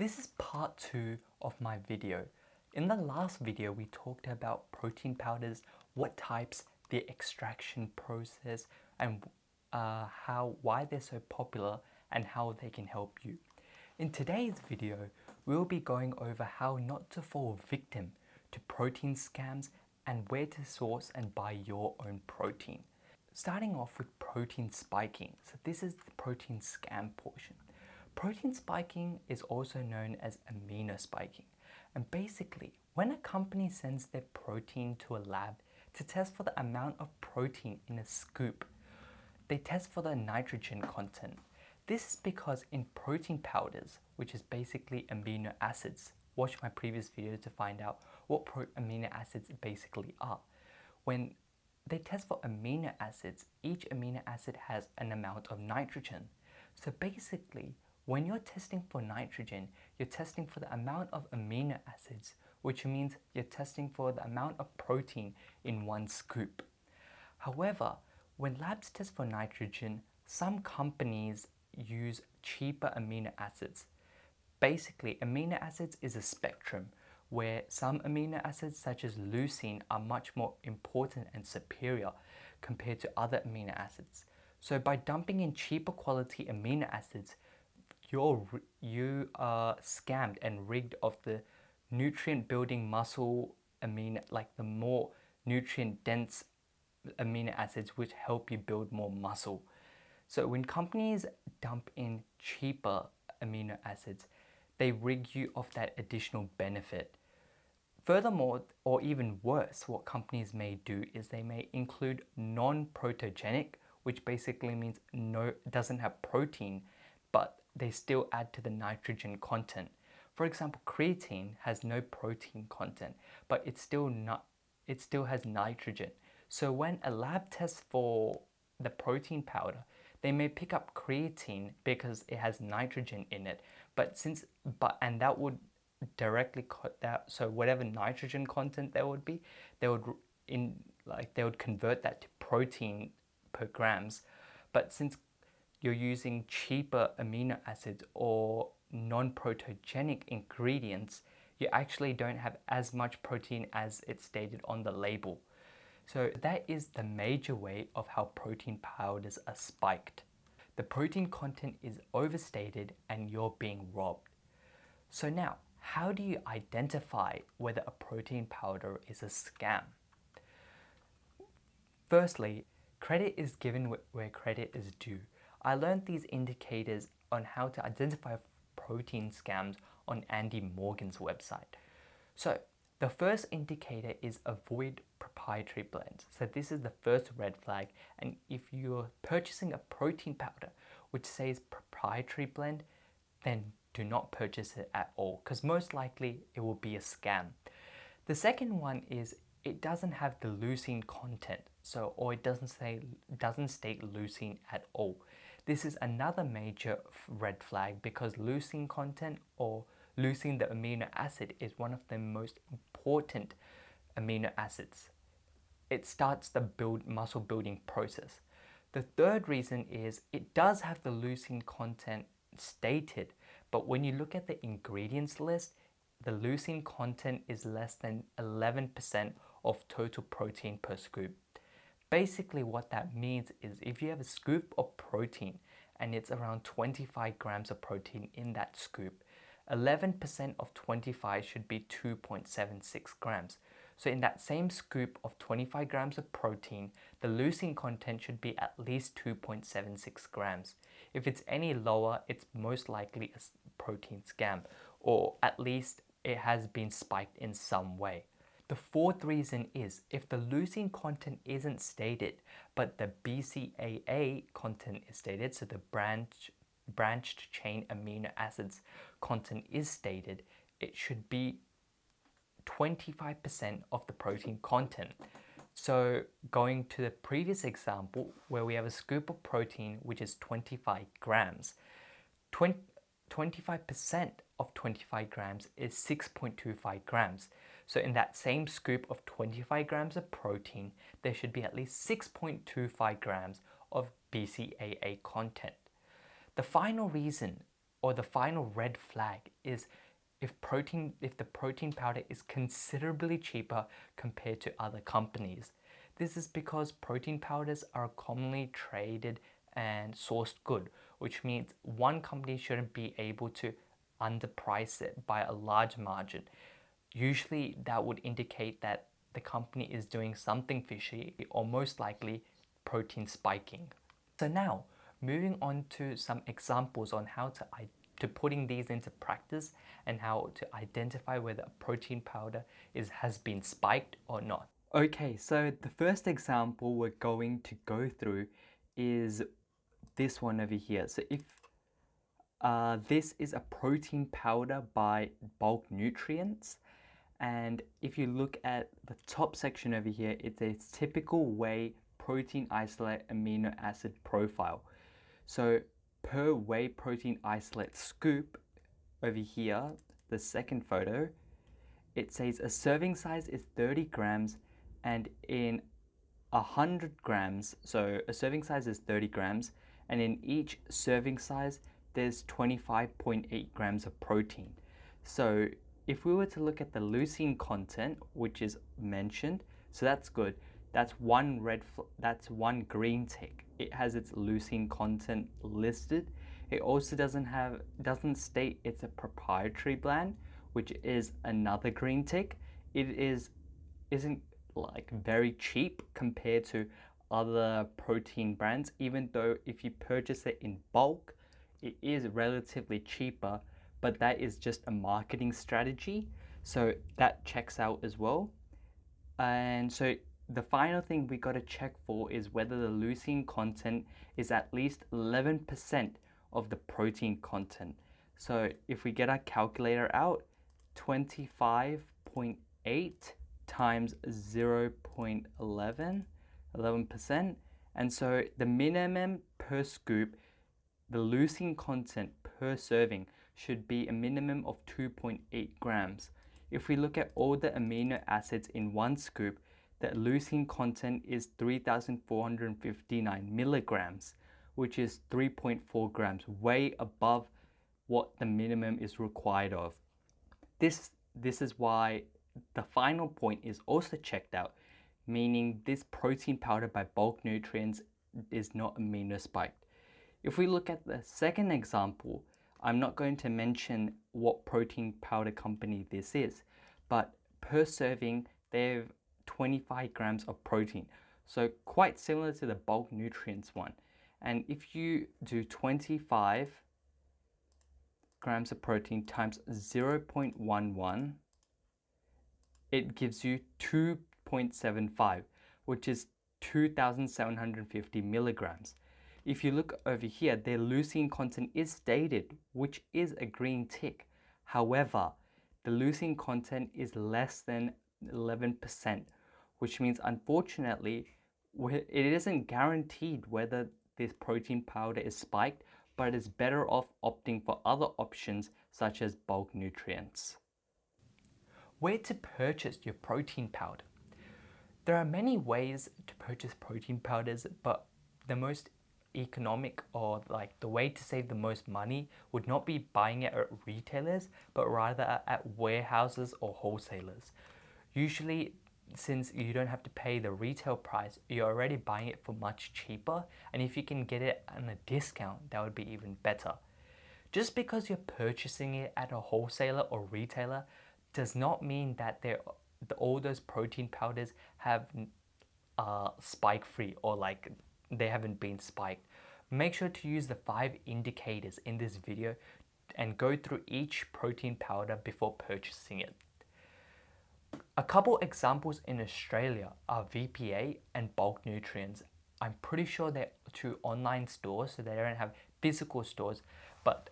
This is part 2 of my video. In the last video, we talked about protein powders, what types, the extraction process, and why they're so popular and how they can help you. In today's video, we'll be going over how not to fall victim to protein scams and where to source and buy your own protein. Starting off with protein spiking. So this is the protein scam portion. Protein spiking is also known as amino spiking. And basically, when a company sends their protein to a lab to test for the amount of protein in a scoop, they test for the nitrogen content. This is because in protein powders, which is basically amino acids, watch my previous video to find out what amino acids basically are. When they test for amino acids, each amino acid has an amount of nitrogen. So basically, when you're testing for nitrogen, you're testing for the amount of amino acids, which means you're testing for the amount of protein in one scoop. However, when labs test for nitrogen, some companies use cheaper amino acids. Basically, amino acids is a spectrum where some amino acids such as leucine are much more important and superior compared to other amino acids. So by dumping in cheaper quality amino acids, you are scammed and rigged of the nutrient building muscle amino, like the more nutrient dense amino acids which help you build more muscle. So when companies dump in cheaper amino acids, they rig you of that additional benefit. Furthermore, or even worse, what companies may do is they may include non-protogenic, which basically means doesn't have protein, but they still add to the nitrogen content. For example, creatine has no protein content, but it still has nitrogen. So when a lab tests for the protein powder, they may pick up creatine because it has nitrogen in it, and that would directly cut that. So whatever nitrogen content there would be, they would convert that to protein per grams. But since you're using cheaper amino acids or non-protogenic ingredients, you actually don't have as much protein as it's stated on the label. So that is the major way of how protein powders are spiked. The protein content is overstated and you're being robbed. So now, how do you identify whether a protein powder is a scam? Firstly, credit is given where credit is due. I learned these indicators on how to identify protein scams on Andy Morgan's website. So the first indicator is avoid proprietary blends. So this is the first red flag, and if you're purchasing a protein powder which says proprietary blend, then do not purchase it at all, because most likely it will be a scam. The second one is it doesn't have the leucine content, or it doesn't state leucine at all. This is another major red flag because leucine content, or leucine the amino acid, is one of the most important amino acids. It starts the muscle building process. The third reason is it does have the leucine content stated, but when you look at the ingredients list, the leucine content is less than 11% of total protein per scoop. Basically what that means is if you have a scoop of protein and it's around 25 grams of protein in that scoop, 11% of 25 should be 2.76 grams. So in that same scoop of 25 grams of protein, the leucine content should be at least 2.76 grams. If it's any lower, it's most likely a protein scam, or at least it has been spiked in some way. The fourth reason is if the leucine content isn't stated, but the BCAA content is stated, so the branched chain amino acids content is stated, it should be 25% of the protein content. So going to the previous example where we have a scoop of protein which is 25 grams, 25% of 25 grams is 6.25 grams. So in that same scoop of 25 grams of protein, there should be at least 6.25 grams of BCAA content. The final reason or the final red flag is if the protein powder is considerably cheaper compared to other companies. This is because protein powders are a commonly traded and sourced good, which means one company shouldn't be able to underprice it by a large margin. Usually that would indicate that the company is doing something fishy, or most likely protein spiking. So now, moving on to some examples on how to putting these into practice and how to identify whether a protein powder has been spiked or not. Okay, so the first example we're going to go through is this one over here. So if this is a protein powder by Bulk Nutrients, and if you look at the top section over here, it's a typical whey protein isolate amino acid profile. So per whey protein isolate scoop over here, the second photo, it says a serving size is 30 grams, and in 100 grams, so a serving size is 30 grams, and in each serving size there's 25.8 grams of protein. So if we were to look at the leucine content, which is mentioned, so that's good. That's one green tick. It has its leucine content listed. It also doesn't state it's a proprietary blend, which is another green tick. It isn't like very cheap compared to other protein brands, even though if you purchase it in bulk, it is relatively cheaper, but that is just a marketing strategy. So that checks out as well. And so the final thing we got to check for is whether the leucine content is at least 11% of the protein content. So if we get our calculator out, 25.8 times 0.11, 11%. And so the minimum per scoop, the leucine content per serving should be a minimum of 2.8 grams. If we look at all the amino acids in one scoop, the leucine content is 3,459 milligrams, which is 3.4 grams, way above what the minimum is required of. This is why the final point is also checked out, meaning this protein powder by Bulk Nutrients is not amino spiked. If we look at the second example, I'm not going to mention what protein powder company this is, but per serving, they have 25 grams of protein. So quite similar to the Bulk Nutrients one. And if you do 25 grams of protein times 0.11, it gives you 2.75, which is 2,750 milligrams. If you look over here, their leucine content is stated, which is a green tick. However, the leucine content is less than 11%, which means unfortunately, it isn't guaranteed whether this protein powder is spiked, but it is better off opting for other options such as Bulk Nutrients. Where to purchase your protein powder? There are many ways to purchase protein powders, but the most economic, or like the way to save the most money, would not be buying it at retailers, but rather at warehouses or wholesalers. Usually, since you don't have to pay the retail price, you're already buying it for much cheaper, and if you can get it on a discount, that would be even better. Just because you're purchasing it at a wholesaler or retailer does not mean that all those protein powders have spike free, or like they haven't been spiked. Make sure to use the 5 indicators in this video and go through each protein powder before purchasing it. A couple examples in Australia are VPA and Bulk Nutrients. I'm pretty sure they're 2 online stores, so they don't have physical stores, but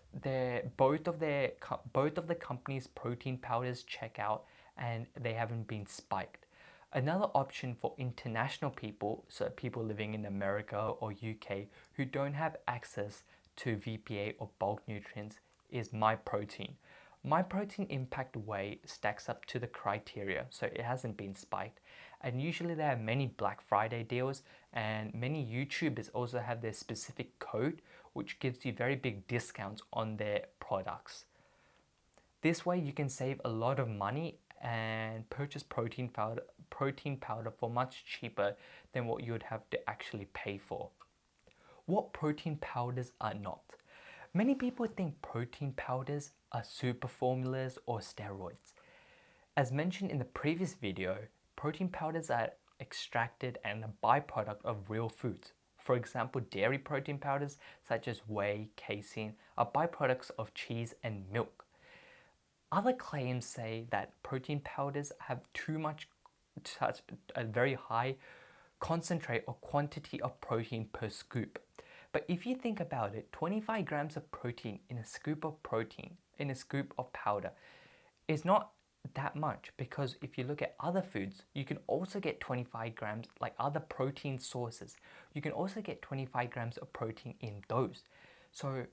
both of the company's protein powders check out and they haven't been spiked. Another option for international people, so people living in America or UK who don't have access to VPA or Bulk Nutrients, is MyProtein. MyProtein Impact Whey stacks up to the criteria, so it hasn't been spiked. And usually there are many Black Friday deals, and many YouTubers also have their specific code, which gives you very big discounts on their products. This way you can save a lot of money and purchase protein powder for much cheaper than what you would have to actually pay for. What protein powders are not? Many people think protein powders are super formulas or steroids. As mentioned in the previous video, protein powders are extracted and a byproduct of real foods. For example, dairy protein powders such as whey, casein are byproducts of cheese and milk. Other claims say that protein powders have such a very high concentrate or quantity of protein per scoop. But if you think about it, 25 grams of protein in a scoop of powder is not that much, because if you look at other foods, you can also get 25 grams, like other protein sources, you can also get 25 grams of protein in those. So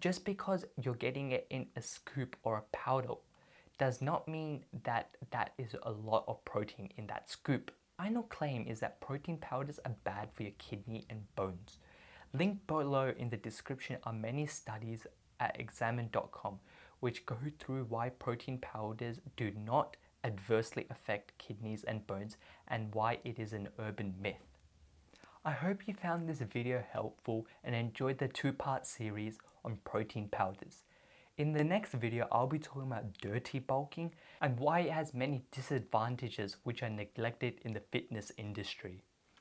just because you're getting it in a scoop or a powder does not mean that that is a lot of protein in that scoop. Final claim is that protein powders are bad for your kidney and bones. Linked below in the description are many studies at examine.com which go through why protein powders do not adversely affect kidneys and bones and why it is an urban myth. I hope you found this video helpful and enjoyed the two-part series on protein powders. In the next video, I'll be talking about dirty bulking and why it has many disadvantages which are neglected in the fitness industry.